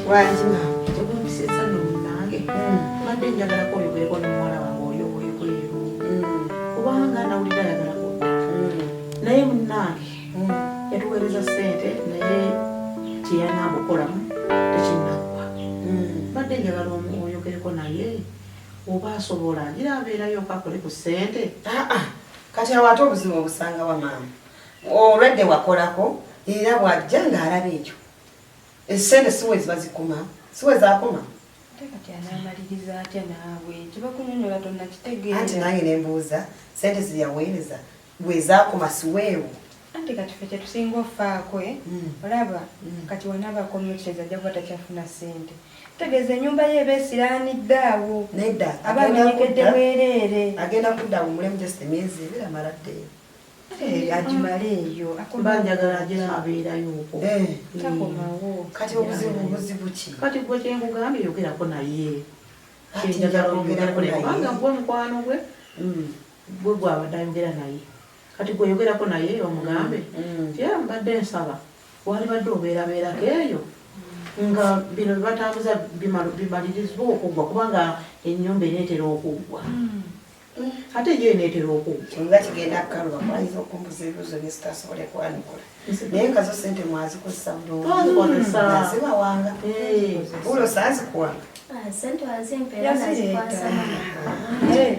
Wanjima. Tukumisisa n'omunange. Mbadde njagala kwoyogereko n'omuwala wange oyo bwekweru. Kubanga nawulira ayagala kudda. Naye munnange yatuweereza ssente naye kyeyalina okukolamu tekinnagwa. Mbadde njagala oyogereko naye oba asobola ngira abeerayo kakole ku ssente. Kati awo ate obuzibu obusanga wa maama. Olwedde wakolako era bw'ajja ng'alaba ekyo. Essente siwe ziba zikoma. Siwe zaakoma. Kati anamaliriza atya naawe kiba kunyonyola tonna kitegeera. Anti nange ne mbuuza ssente ziyaweereza bwe zaakoma siweewo. Anti kati ffe kyetusinga ofaako olaba kati wanaabakomyo kitegeeza ajja kuba takyafuna ssente. Tegeeza ennyumba ye eba esiraanidde awo. Nedda abamenyekedde bwereere. Agenda kudda omulemu just emyezi ebiri amaladdeyo. Agimale eyo Mba njagala agye abeerayo okwo. takomawo. Kati obuzibu ki? Kati gwe kyenkugambye yogerako naye. Ati Kyenjagala oyogerako naye. naye. Kubanga gwe mukwano gwe gwe gwabadde ayogera naye. Kati gwe yogerako naye omugambe. Era mbadde nsaba walibadde obeerabeerako eyo nga bino bibatambuza bimalirizibwa okuggwa kubanga ennyumba eneetera okuggwa. Ate ye eneetera okuggwa. Kyonga kigenda kukaluba kwayinza okumbuza ebibuzo bye sitasobole kwanukula. Naye nga zo ssente mwazikozesa bulungi. Twazikozesa. Zibawanga. Bulo saazikuwanga. Sente wazimpera nazikwasa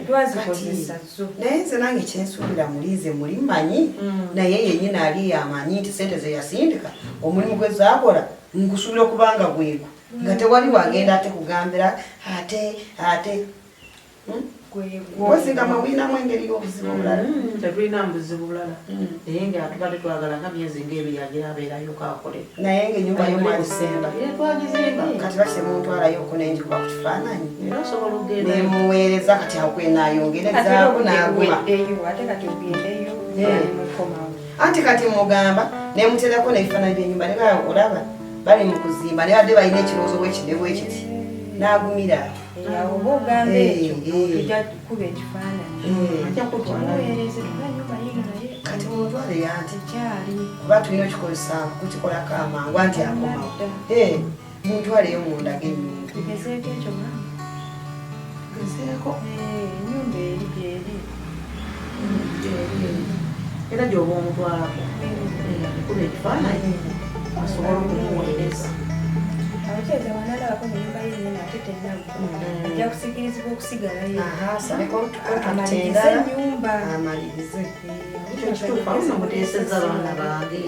twazikozesa zo. Naye nze nange kyensuubira muliize muli mmanyi naye yennyini ali amanyi nti ssente ze yasindika omulimu gwe zaakola nkusuubira okubanga gwego nga tewali wagenda ate kugambira ate wesinga mwinamu engeri y'obuzibu obulala. Tetulina buzibu bulala. Naye nga tubadde twagala nga myezi ng'ebiri agira abeerayo kakole. naye ng'ennyumba y'omwagisemba Twagizimba. kati basi muntwalayo nenjikuba ku kifaananyi Era osobola okugenda. nemuweereza kati awo kwenaayongerezaako n'aguma. Ate kati ogendeyo mukomawo. Anti kati mugamba nemuterako n'ebifaananyi by'ennyumba ne olaba bali mu kuzimba ne badde balina ekirowoozo bwekiti n'agumira Awo oba ogambe ekyo tujja kuba ekifaananyi. Ajja kutwala. Kimuweereze tuba ennyumba yiino naye kati muntwale yanti kyali. kuba tulina okikozesa kukikolako amangu anti akomawo muntwaleyo mundage ennyumba. Tugezeeko ekyo maama. Gezeeko. Ennyumba eri gyeri. Era gy'oba omutwalako. Kuba ekifaananyi asobola okumuweereza. Abakyeza wanalabako mu nnyumba ye nyina ate tennagwa. Ajja kusikirizibwa okusigalayo. Asaleko Amalirize ennyumba. amalirize. Ekyo kituufu awo muteesezza baana bange.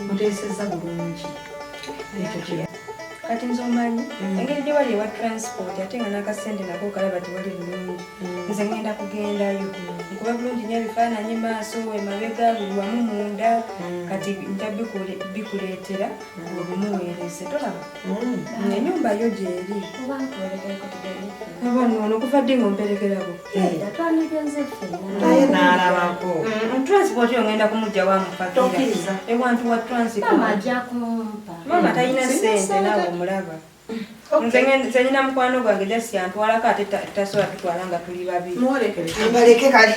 Muteesezza bulungi. Ekyo kiri. Kati nze omanyi engeri gye wali ewa transport ate nga n'akasente nako kalaba tewali bulungi. Nze ngenda kugendayo nkuba bulungi nnyo ebifaananyi maaso emabega buli wamu munda kati nja bikuleetera obumuweereze tolaba ennyumba yo gyeri kuba nkuwerekereko tugende ono okuva ddi ng'omperekerako twanigenze ffenna naye n'alabako transport yo ngenda kumugja wamufakira Tokkiriza. ewantu wa transport mama ajja kumpa mama talina ssente naawe omulaba nze nyina mukwano gwange jasi antwalako ate tasobola tutwala nga tuli babiri Muwolekere. baleke kale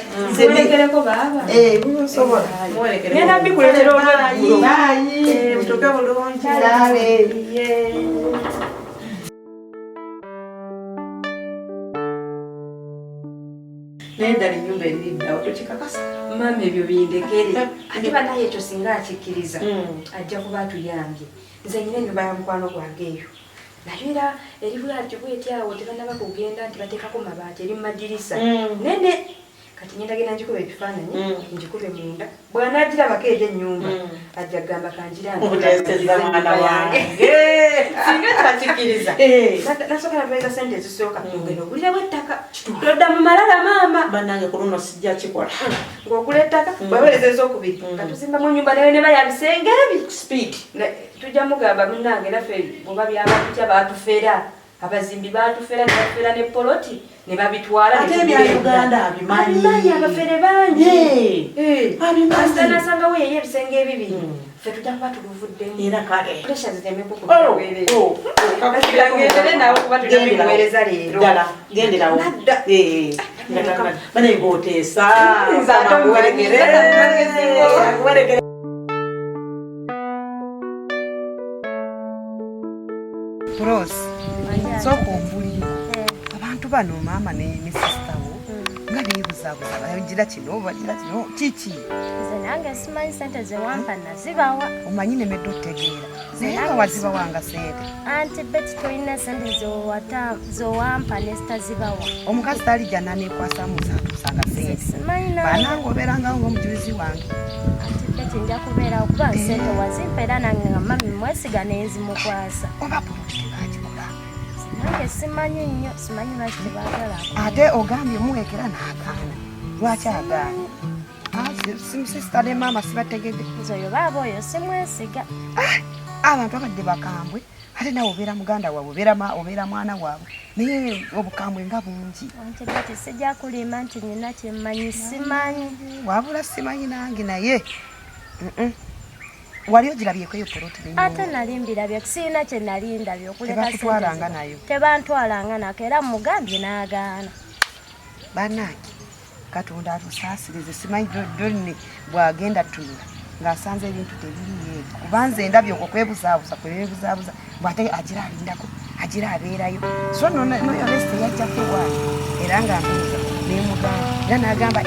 mulekereko baaba busobola Muwolekere. ngenda bikuleetera olweggulo Mutuuke bulungi. Naye ddala ennyumba eriddawo tokikakasa. mama ebyo bindekere ate banaye ekyo singa akikkiriza ajja kuba atuyambye nze nyina ennyumba ya mukwano gwange eyo nayo era eri bwatyo bwetyawo tebanaba kugenda nti bateekako mabaati eri mumadirisa nene kati nyendagenda njikuba ebifaananyi njikube munda bw'anaagirabako egyo ennyumba ajja kugamba kanjirasinga takikkiriza nasooka nabaiza sente ezisooka ngenda ogulirawo ettaka todda mu malala maama Bannange ku luno sijja kikola. ng'ogula ettaka bweweereza ez'okubiri nga tuzimbamu ennyumba nayo ne bayabisenge ebi Speed. tujja mugamba munnange naffe oba byaba tutya baatufera abazimbi baatufera ne bafera ne poloti ne babitwala Ate ebya Uganda abimanyi. abafere bangi Abimanyi. nasangawo yeyo ebisenge ebibiri ffe tujja kuba tuluvuddemu Era kale. pressure ziteme Kagendere nawe kuba tujja bikuweereza leero Ddala. Genderawo. Nadda. Bane booteesa. Nze ate omuwerekere. Rose sooka ombulire abantu bano maama ne sister wo nga beebuzaabuza bagira kino bagira kino kiki nze nange simanyi sente ze wampa nazibawa omanyi nemedde otegeera naye nga wazibawanga sente anti beti tolina sente zowampa nezitazibawa omukazi talijja naneekwasamu zatuusanga sente simanyi banange obeerangawo ng'omujulizi wange anti beti nja kubeera okuba sente wazimpa era nange nga mami mwesiga nenzimukwasa oba poloti tebagikola nange simanyi nnyo simanyi lwaki tebaagala ate ogambye omuweekera n'agaana lwaki agaana simusisita ne maama sibategedde nze oyo baaba oyo simwesiga abantu abadde bakambwe ate nawe obeera muganda waabwe obeera mwana waabwe naye obukambwe nga bungi anti beti sijja kulima nti nina kyemmanyi simanyi wabula simanyi nange naye wali ogirabyeko eyo poloti ate nali mbirabye kusiina kye nali ndabye tebakutwalanga nayo tebantwalanga nako era mugambye n'agaana bannange katonda atusaasirize simanyi dolini bwagenda tunula ng'asanze ebintu tebiriyo kuba nze ndabye okwo kwebuzaabuza kwebuzaabuza bwate agira alindako agira abeerayo so noyo resite yajjako ewaani era nga mbuuza nemugamba era n'agamba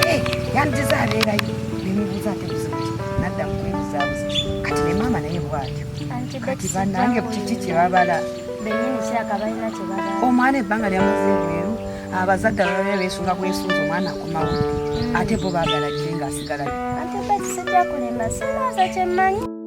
yandiza abeerayo nemubuuza ate buzibuki nadda mu kwebuzaabuza kati ne maama naye bwatyo kati bannange kiki kyebabala benyini kiraka balina kyebagala omwana ebbanga lyamaze ebweru abazadde abalala beesunga bwesunza omwana akomawo ate bo baagala gye ng'asigalayo anti beti sijja kulima sinaaza kyemmanyi